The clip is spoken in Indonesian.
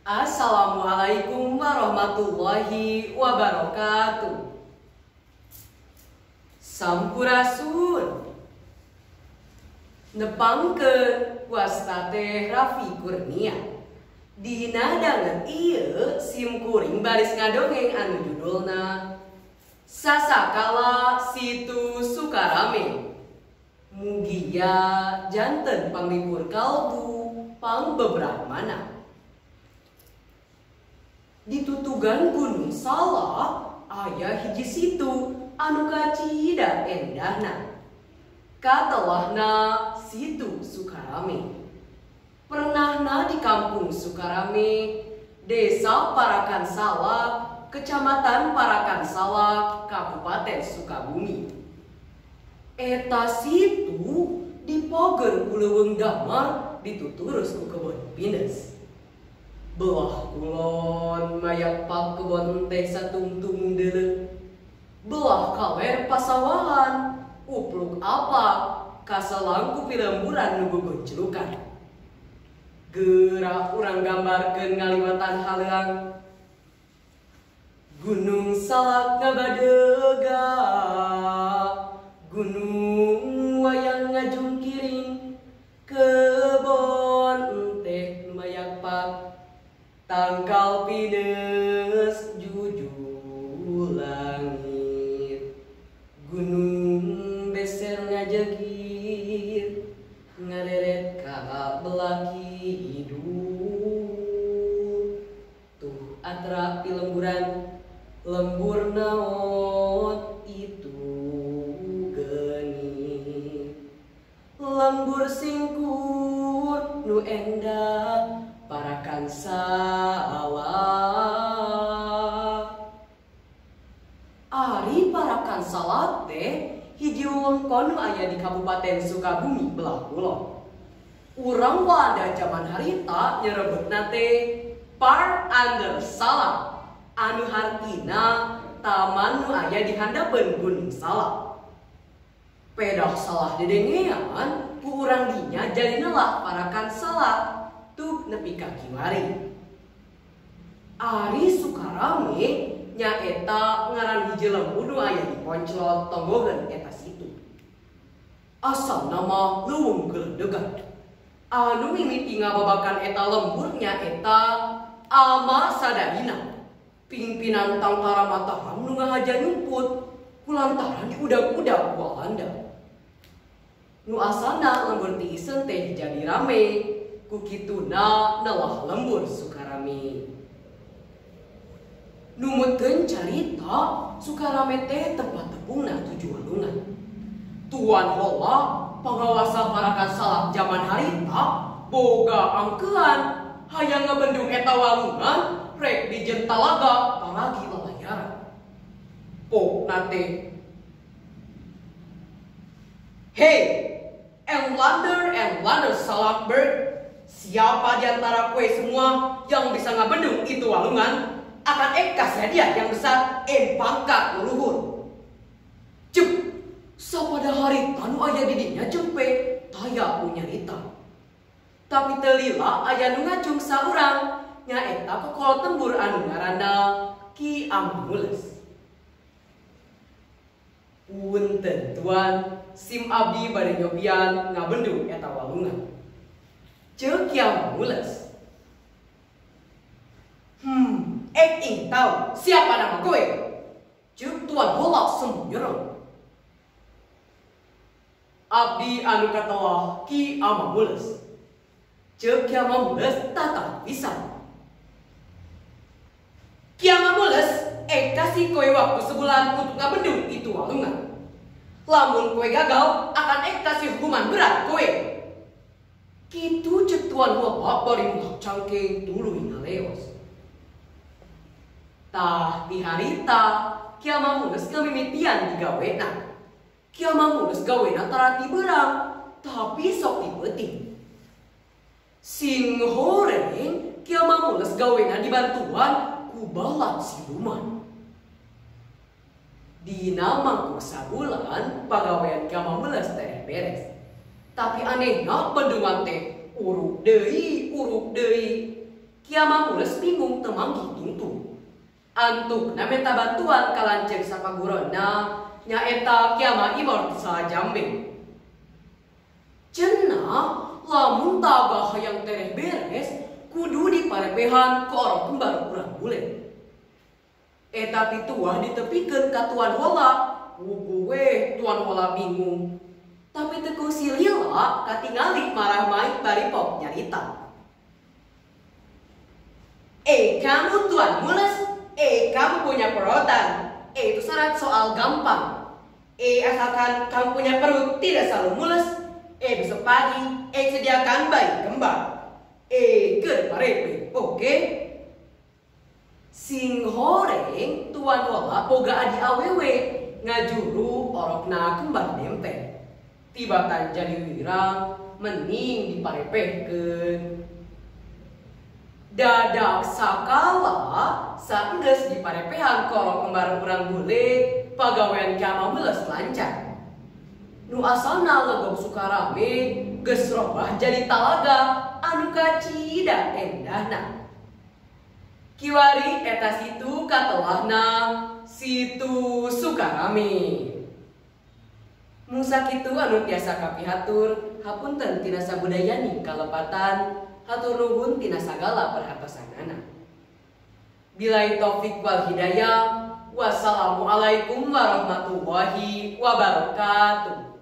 Assalamualaikum warahmatullahi wabarakatuh. Sampurasun. Nepangkeun wastate Raffi Kurnia. Dina dangan ieu sim kuring baris ngadongeng anu judulna Sasakala Situ Sukarame. Mugia janten panglipur kalbu pang bebrahmana. Di tutugan Gunung Salak aya hiji situ anu kacida endahna. Katelahna Situ Sukarame. Pernahna di kampung Sukarame, Desa Parakan Salak, Kecamatan Parakan Salak, Kabupaten Sukabumi. Eta situ dipoger ku leuweung damar dituturus ku kebon pindes. Belah kulon mayak pak kebon teh satungtung deuleu. Belah kaler pasawahan, upluk apa kasalangku pilemburan nu gogonclukan. Geura urang gambarkeun ngaliwatan haleang. Gunung Salak ngabadega, gunung wayang ngajungkiring, kebon teh nu mayak pak. Tangkal pindes juju langit, gunung beser ngajegir, ngaderet ka belah kidul. Tuh atra pilemburan, lembur naon itu geni, lembur singkur nu endah Parakan Salak. Ari Parakan Salak teh hiji wewengkon nu aya di Kabupaten Sukabumi belah kulon. Urang Walanda zaman harita nyerebutna teh Park Ander Salak, anu hartina taman nu aya di handapeun Gunung Salak. Pedah salah dedengean ku urang dinya jalina lah Parakan Salak. Tuh nepi ka kiwari. Ari Sukarame nyaeta ngaran hiji lembur nu aya di Ponclot Tonggogen eta situ. Asal nama leuweung geledegan. Anu mimiti ngababakan eta lembur nyaeta Alma Sadayina, pimpinan tangkara Mataram nu ngahaja nyumput kulantaran diudag-udag Walanda. Nu asalna lembur ti iseun teh jadi rame. Kukituna nalah lembur Sukarame. Numutkeun carita Sukarame teh tempat tepungna 7 walungan. Tuan heula pangawasa Parakan Salak zaman harita boga angkeun hayang ngabendung eta walungan rek dijeun talaga paragi lalayaran. Pokna teh, "Hey, Enlander Salakberg, siapa di antara kue semua yang bisa ngabendung itu walungan akan ekas hadiah yang besar pangkat leluhur." Cep, sapada hari tanu aya di dinya cempe taya punyarita. Tapi telila aya nu ngacung saurang nyaeta kokol tembur anu ngaranna Ki Amules. Punten tuan, sim abdi bade nyobian ngabendung eta walungan. Ceuk Ki Amules. Ing tahu siapa nama kowe? Ceuk tuan heula sembunyereng. Abdi anu katelah Ki Amules. Ceuk Ki Amules tatah pisan. Ki Amules kasih kowe waktu sebulan untuk ngabendung itu walungan. Lamun kowe gagal akan kasih hukuman berat kowe. Kitu cek tuan heula bari mulah cangking tuluy ngaleos. Tah di harita Ki Amules kamimitian digawena. Ki Amules gawena tarati beurang, tapi sok dipeuting. Sing horeng Ki Amules gawena dibantuan ku balat siluman. Dina mangkuk sabulan pagawean Ki Amules teh beres. Tapi anehna bendungan teh uruk deui. Ki kiamah mules bingung temang hitung tu. Antuk na meta bantuan kalanceng sapagurona nyaeta kiamah imor sa jambe. Cenah lamun tagah hayang tereh beres kudu diparepehan ke orang kembar urang bule. Eta pituah ditepikeun ka tuan hola. Weh tuan hola bingung. Tapi teu si lila katingali marah maik baripok nyarita. Kamu tuan mules, kamu punya perotan. Itu syarat soal gampang. Asalkan kamu punya perut tidak selalu mules. Besok pagi, sediakan bayi kembar. Ke parepe, oke? Sing horeng tuan hola boga adi awewe ngajuru orokna kembar dempet. Tibatan jadi wirang mending diparepehkeun. Dadak sakala saenggeus diparepehan korok kembar urang bule pagawean kiamah meuleus lancar. Nu asalna legok sukarame geus robah jadi talaga anu kacida endahna. Kiwari eta situ katelahna situ Sukarame. Musa kitu anu tiasa kapihatur hapunten tina sabudayani kalepatan hatur nuhun tina sagala perhatosanana. Billahi taufik wal hidayah. Wassalamualaikum warahmatullahi wabarakatuh.